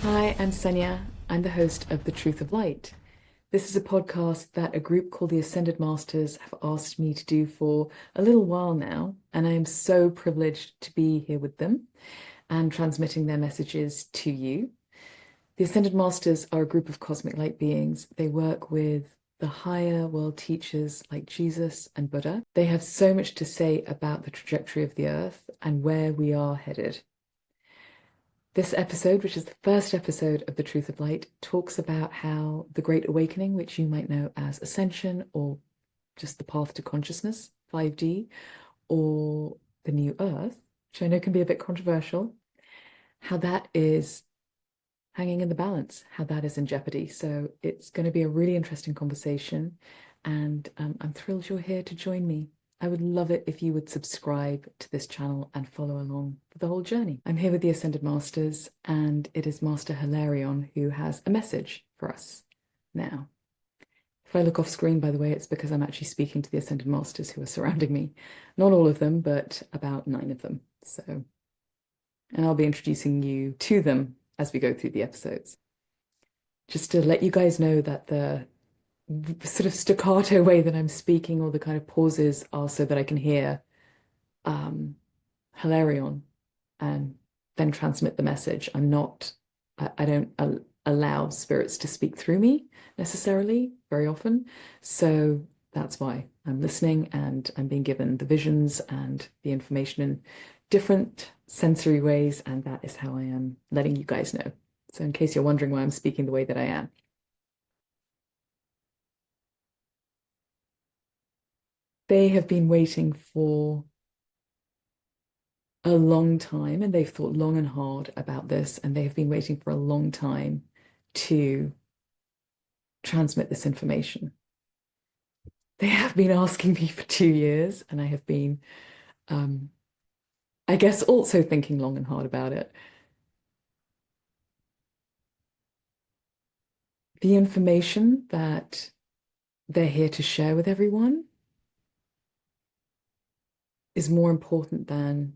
Hi, I'm Senya. I'm the host of The Truth of Light. This is a podcast that a group called the Ascended Masters have asked me to do for a little while now, and I am so privileged to be here with them and transmitting their messages to you. The Ascended Masters are a group of cosmic light beings. They work with the higher world teachers like Jesus and Buddha. They have so much to say about the trajectory of the earth and where we are headed. This episode, which is the first episode of The Truth of Light, talks about how the Great Awakening, which you might know as Ascension or just the path to consciousness, 5D, or the New Earth, which I know can be a bit controversial, how that is hanging in the balance, how that is in jeopardy. So it's going to be a really interesting conversation, and I'm thrilled you're here to join me. I would love it if you would subscribe to this channel and follow along for the whole journey. I'm here with the Ascended Masters, and it is Master Hilarion who has a message for us now. If I look off screen, by the way, it's because I'm actually speaking to the Ascended Masters who are surrounding me. Not all of them, but about 9 of them. So, and I'll be introducing you to them as we go through the episodes. Just to let you guys know that the sort of staccato way that I'm speaking or the kind of pauses are so that I can hear Hilarion and then transmit the message. I don't allow spirits to speak through me necessarily very often. So that's why I'm listening and I'm being given the visions and the information in different sensory ways. And that is how I am letting you guys know. So in case you're wondering why I'm speaking the way that I am. They have been waiting for a long time and they've thought long and hard about this, and they have been waiting for a long time to transmit this information. They have been asking me for 2 years, and I have been, I guess, also thinking long and hard about it. The information that they're here to share with everyone is more important than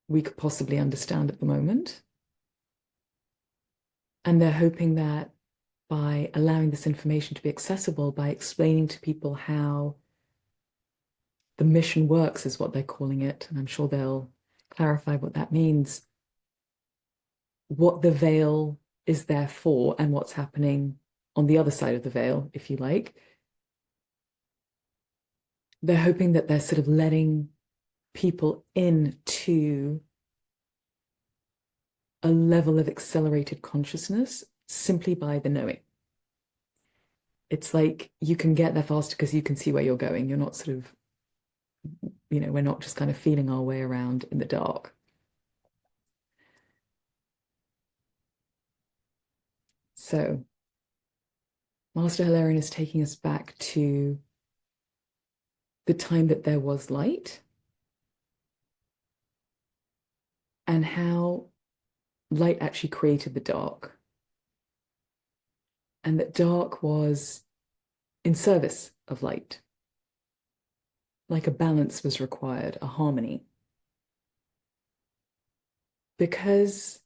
we could possibly understand at the moment. And they're hoping that by allowing this information to be accessible, by explaining to people how the mission works, is what they're calling it, and I'm sure they'll clarify what that means, what the veil is there for, and what's happening on the other side of the veil, if you like. They're hoping that they're sort of letting people into a level of accelerated consciousness simply by the knowing. It's like you can get there faster because you can see where you're going. You're not sort of, we're not just kind of feeling our way around in the dark. So Master Hilarion is taking us back to the time that there was light and how light actually created the dark, and that dark was in service of light. Like a balance was required, a harmony. Because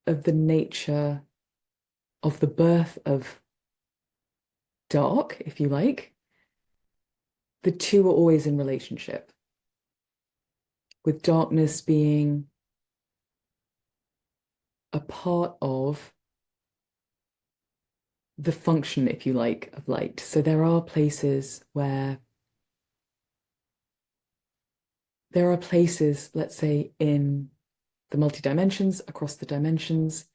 of the nature of the birth of dark, if you like, the two are always in relationship, with darkness being a part of the function, if you like, of light. So there are places, let's say, in the multi-dimensions, across the dimensions,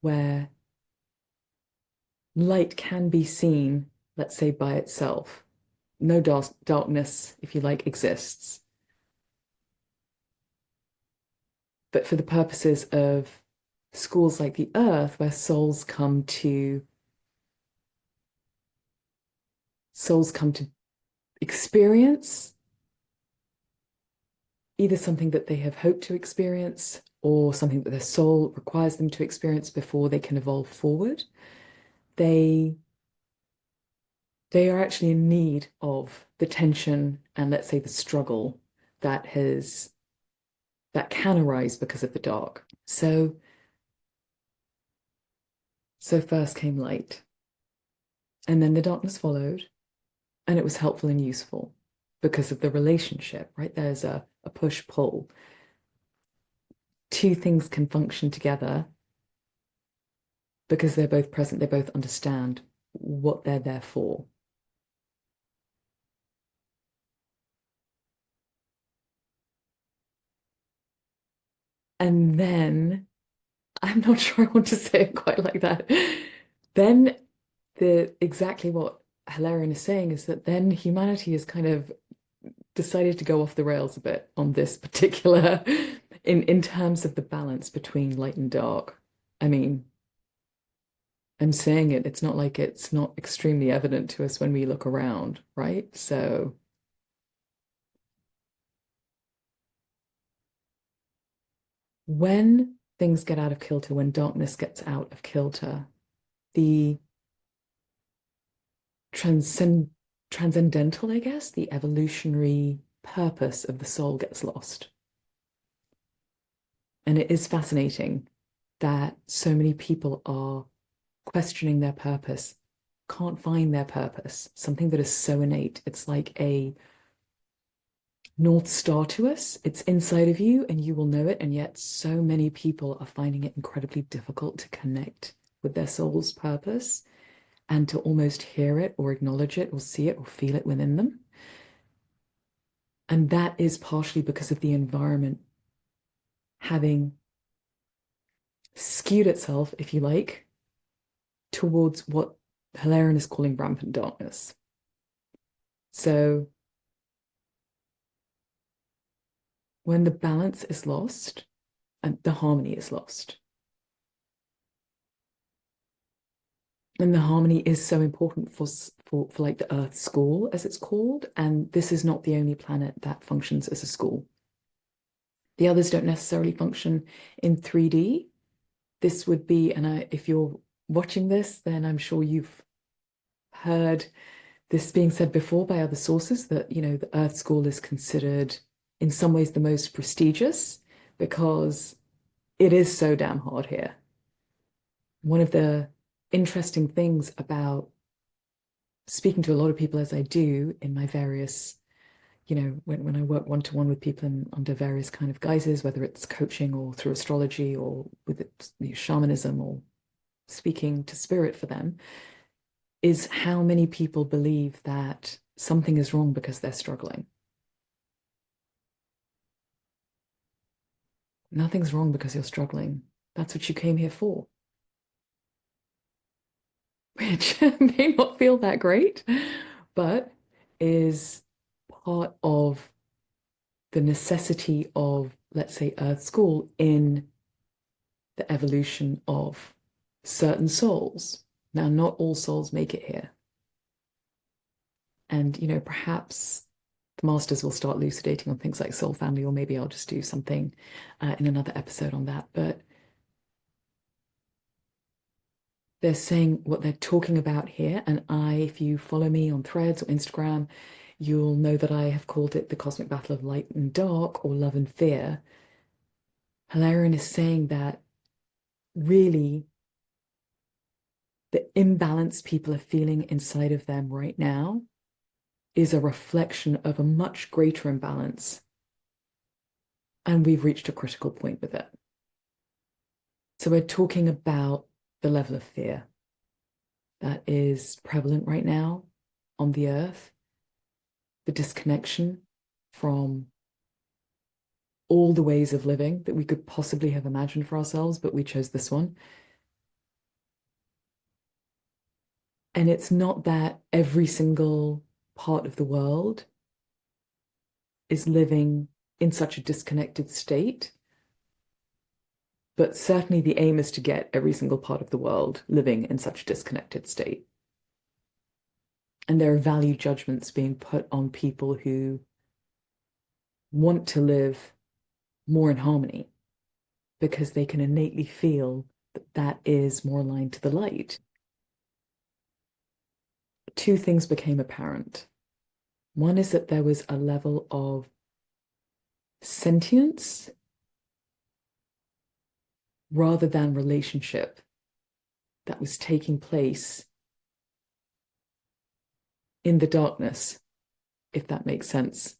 where light can be seen, let's say, by itself. No darkness, if you like, exists. But for the purposes of schools like the Earth, where souls come to experience either something that they have hoped to experience or something that their soul requires them to experience before they can evolve forward, they are actually in need of the tension and, let's say, the struggle that can arise because of the dark. So So first came light, and then the darkness followed, and it was helpful and useful because of the relationship, right? There's a push-pull. Two things can function together because they're both present, they both understand what they're there for. And then, I'm not sure I want to say it quite like that. Then the exactly what Hilarion is saying is that then humanity has kind of decided to go off the rails a bit on this particular in terms of the balance between light and dark. I mean, I'm saying it, it's not like it's not extremely evident to us when we look around, right? So when things get out of kilter, when darkness gets out of kilter, the transcend transcendental, I guess, the evolutionary purpose of the soul gets lost. And it is fascinating that so many people are questioning their purpose, can't find their purpose, something that is so innate. It's like a North Star to us. It's inside of you and you will know it. And yet, so many people are finding it incredibly difficult to connect with their soul's purpose and to almost hear it or acknowledge it or see it or feel it within them. And that is partially because of the environment having skewed itself, if you like, towards what Hilarion is calling rampant darkness. So when the balance is lost and the harmony is lost, and the harmony is so important for like the Earth school, as it's called, and this is not the only planet that functions as a school. The others don't necessarily function in 3D. This would be, and if you're watching this, then I'm sure you've heard this being said before by other sources that, the Earth School is considered in some ways the most prestigious because it is so damn hard here. One of the interesting things about speaking to a lot of people as I do in my various, when I work one-to-one with people under various kind of guises, whether it's coaching or through astrology or with shamanism or speaking to spirit for them, is how many people believe that something is wrong because they're struggling. Nothing's wrong because you're struggling. That's what you came here for. Which may not feel that great, but is part of the necessity of, let's say, Earth School in the evolution of certain souls. Now, not all souls make it here. And, perhaps the masters will start elucidating on things like soul family, or maybe I'll just do something in another episode on that. But they're saying what they're talking about here. And if you follow me on Threads or Instagram, you'll know that I have called it the cosmic battle of light and dark, or love and fear. Hilarion is saying that really the imbalance people are feeling inside of them right now is a reflection of a much greater imbalance. And we've reached a critical point with it. So we're talking about the level of fear that is prevalent right now on the earth, the disconnection from all the ways of living that we could possibly have imagined for ourselves, but we chose this one. And it's not that every single part of the world is living in such a disconnected state, but certainly the aim is to get every single part of the world living in such a disconnected state. And there are value judgments being put on people who want to live more in harmony because they can innately feel that that is more aligned to the light. Two things became apparent. One is that there was a level of sentience rather than relationship that was taking place in the darkness, if that makes sense.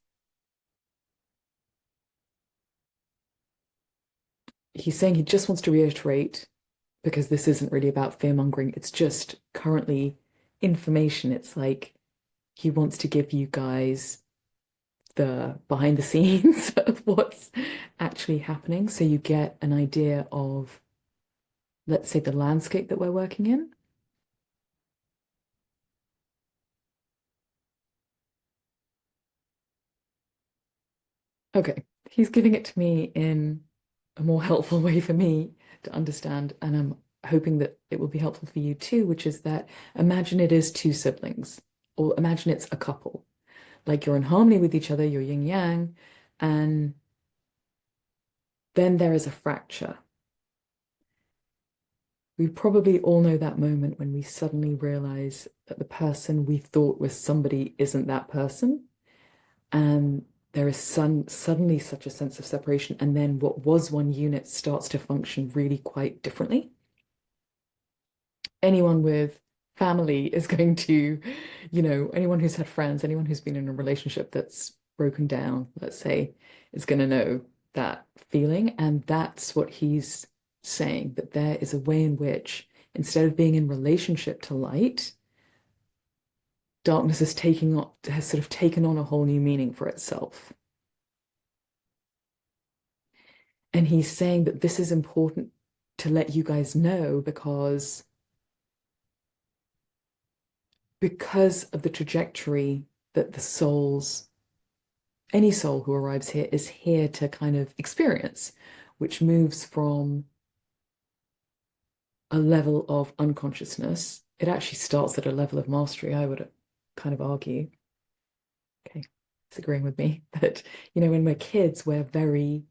He's saying he just wants to reiterate, because this isn't really about fear mongering, it's just currently information. It's like he wants to give you guys the behind the scenes of what's actually happening so you get an idea of, let's say, the landscape that we're working in. Okay, he's giving it to me in a more helpful way for me to understand, and I'm hoping that it will be helpful for you too, which is that imagine it is two siblings, or imagine it's a couple. Like you're in harmony with each other, you're yin yang, and then there is a fracture. We probably all know that moment when we suddenly realize that the person we thought was somebody isn't that person. And there is suddenly such a sense of separation. And then what was one unit starts to function really quite differently. Anyone with family is going to, anyone who's had friends, anyone who's been in a relationship that's broken down, let's say, is going to know that feeling. And that's what he's saying, that there is a way in which instead of being in relationship to light, darkness has sort of taken on a whole new meaning for itself. And he's saying that this is important to let you guys know because of the trajectory that any soul who arrives here is here to kind of experience, which moves from a level of unconsciousness. It actually starts at a level of mastery, I would kind of argue. Okay, disagreeing with me. But, when we're kids, we're very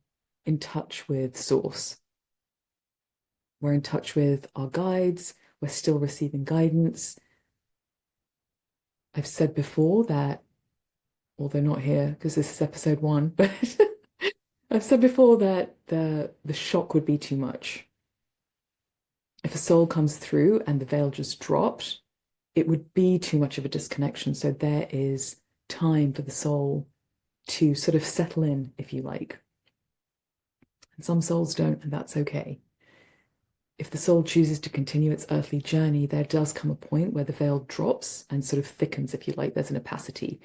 in touch with source. We're in touch with our guides. We're still receiving guidance. I've said before that, although not here because this is episode 1, but I've said before that the shock would be too much. If a soul comes through and the veil just dropped, it would be too much of a disconnection. So there is time for the soul to sort of settle in, if you like. And some souls don't, and that's okay. If the soul chooses to continue its earthly journey, there does come a point where the veil drops and sort of thickens, if you like. There's an opacity.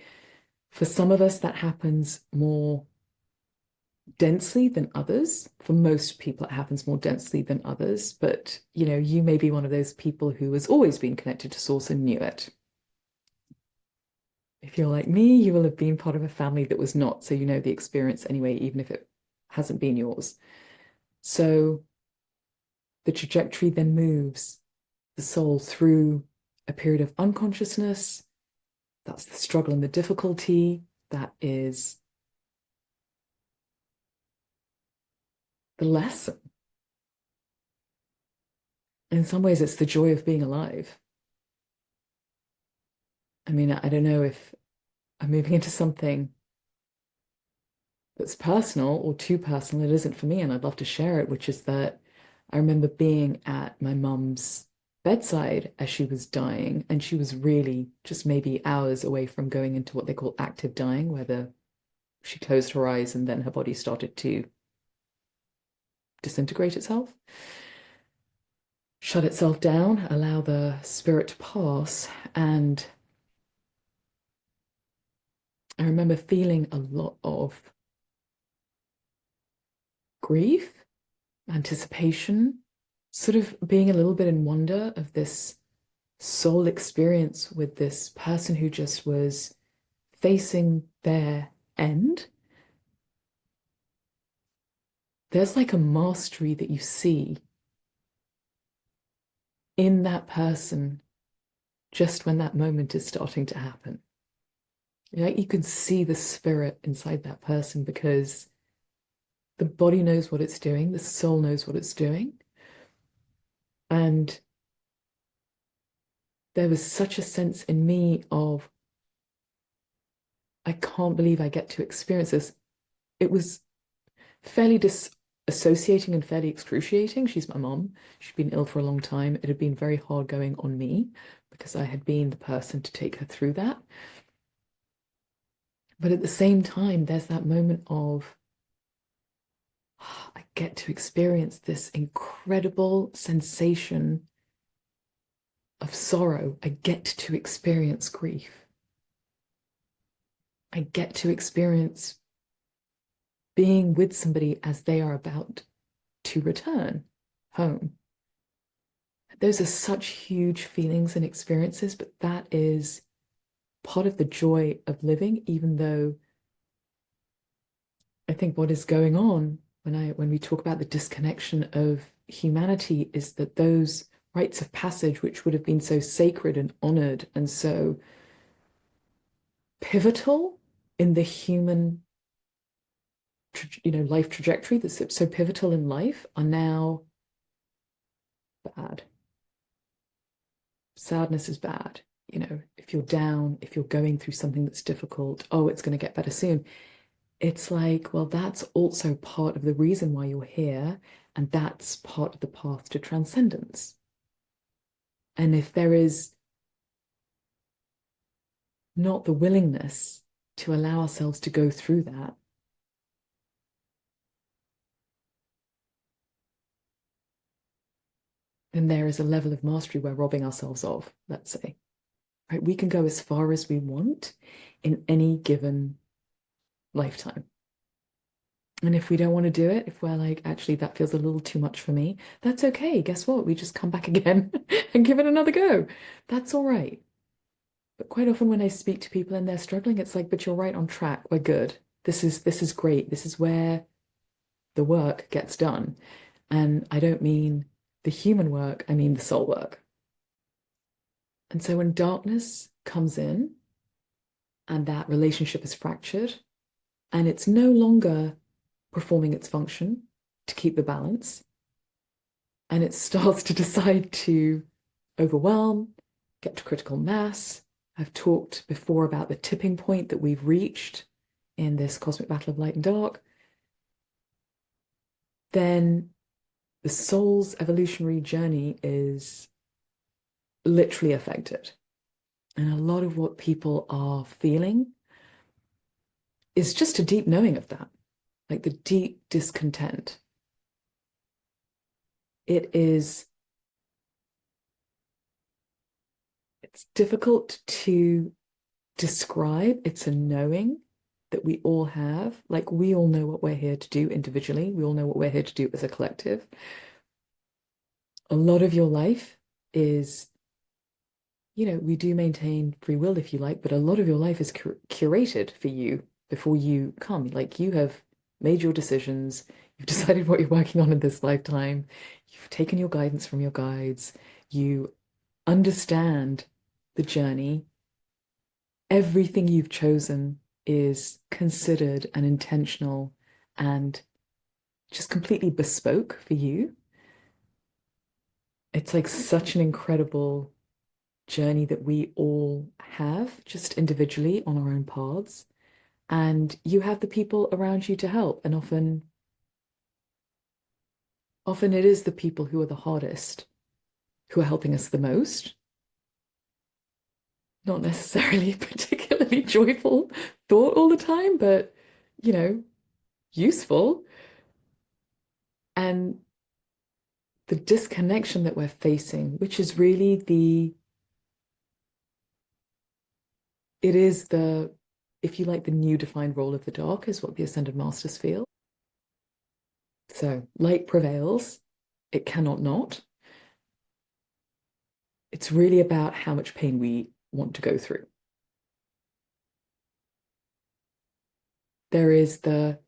For some of us, that happens more densely than others. For most people, it happens more densely than others. But, you may be one of those people who has always been connected to source and knew it. If you're like me, you will have been part of a family that was not, so you know the experience anyway, even if it hasn't been yours. So the trajectory then moves the soul through a period of unconsciousness. That's the struggle and the difficulty. That is the lesson. In some ways, it's the joy of being alive. I mean, I don't know if I'm moving into something that's personal or too personal. It isn't for me, and I'd love to share it, which is that I remember being at my mum's bedside as she was dying, and she was really just maybe hours away from going into what they call active dying, where she closed her eyes and then her body started to disintegrate itself, shut itself down, allow the spirit to pass. And I remember feeling a lot of grief, anticipation, sort of being a little bit in wonder of this soul experience with this person who just was facing their end. There's like a mastery that you see in that person just when that moment is starting to happen. Like you can see the spirit inside that person because the body knows what it's doing, the soul knows what it's doing. And there was such a sense in me of, I can't believe I get to experience this. It was fairly associating and fairly excruciating. She's my mom. She'd been ill for a long time. It had been very hard going on me because I had been the person to take her through that. But at the same time, there's that moment of I get to experience this incredible sensation of sorrow. I get to experience grief. I get to experience being with somebody as they are about to return home. Those are such huge feelings and experiences, but that is part of the joy of living, even though I think what is going on when we talk about the disconnection of humanity is that those rites of passage, which would have been so sacred and honored and so pivotal in the human, life trajectory, that's so pivotal in life, are now bad. Sadness is bad. If you're down, if you're going through something that's difficult, oh, it's going to get better soon. It's like, well, that's also part of the reason why you're here, and that's part of the path to transcendence. And if there is not the willingness to allow ourselves to go through that, then there is a level of mastery we're robbing ourselves of, let's say. Right? We can go as far as we want in any given lifetime. And if we don't want to do it, if we're like, actually, that feels a little too much for me, that's okay. Guess what? We just come back again and give it another go. That's all right. But quite often when I speak to people and they're struggling, it's like, but you're right on track. We're good. This is great. This is where the work gets done. And I don't mean the human work, I mean the soul work. And so when darkness comes in and that relationship is fractured and it's no longer performing its function to keep the balance, and it starts to decide to overwhelm, get to critical mass. I've talked before about the tipping point that we've reached in this cosmic battle of light and dark. Then the soul's evolutionary journey is literally affected. And a lot of what people are feeling is just a deep knowing of that, like the deep discontent. It's difficult to describe. It's a knowing that we all have. Like we all know what we're here to do individually. We all know what we're here to do as a collective. A lot of your life is, we do maintain free will if you like, but a lot of your life is curated for you before you come. Like you have made your decisions. You've decided what you're working on in this lifetime. You've taken your guidance from your guides. You understand the journey. Everything you've chosen is considered and intentional and just completely bespoke for you. It's like such an incredible journey that we all have just individually on our own paths. And you have the people around you to help. And often it is the people who are the hardest who are helping us the most. Not necessarily a particularly joyful thought all the time, but you know, useful. And the disconnection that we're facing, which is really it is the, if you like, the new defined role of the dark is what the Ascended Masters feel. So light prevails, it cannot not. It's really about how much pain we want to go through. There is the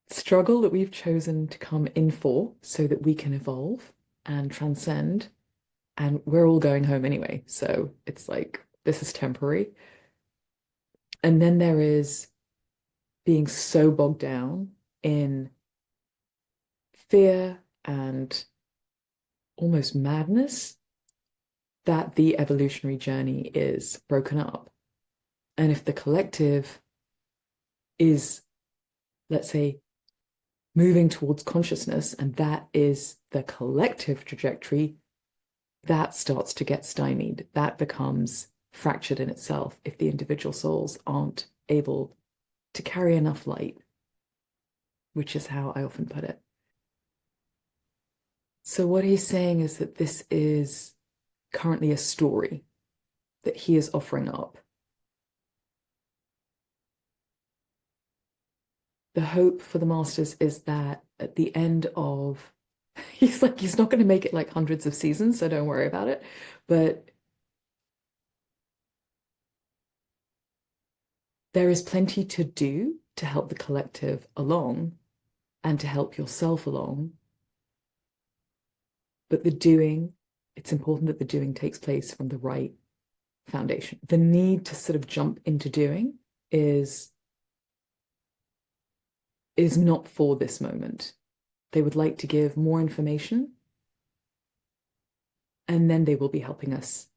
struggle that we've chosen to come in for so that we can evolve and transcend. And we're all going home anyway. So it's like, this is temporary. And then there is being so bogged down in fear and almost madness that the evolutionary journey is broken up. And if the collective is, let's say, moving towards consciousness, and that is the collective trajectory, that starts to get stymied. That becomes fractured in itself if the individual souls aren't able to carry enough light, which is how I often put it. So, what he's saying is that this is currently a story that he is offering up. The hope for the masters is that at the end of, he's like, he's not going to make it like hundreds of seasons, so don't worry about it. But there is plenty to do to help the collective along and to help yourself along. But the doing, it's important that the doing takes place from the right foundation. The need to sort of jump into doing is not for this moment. They would like to give more information, and then they will be helping us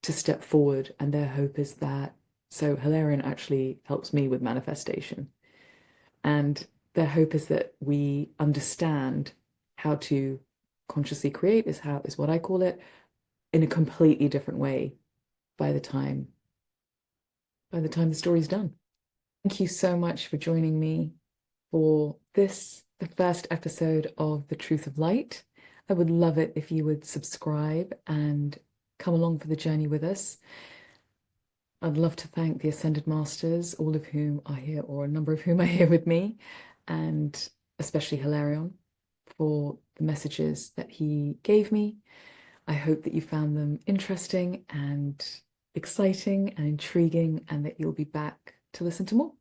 to step forward. And their hope is that, so Hilarion actually helps me with manifestation. And their hope is that we understand how to consciously create, is what I call it, in a completely different way by the time the story's done. Thank you so much for joining me for this, the first episode of The Truth of Light. I would love it if you would subscribe and come along for the journey with us. I'd love to thank the Ascended Masters, all of whom are here, or a number of whom are here with me, and especially Hilarion for the messages that he gave me. I hope that you found them interesting and exciting and intriguing, and that you'll be back to listen to more.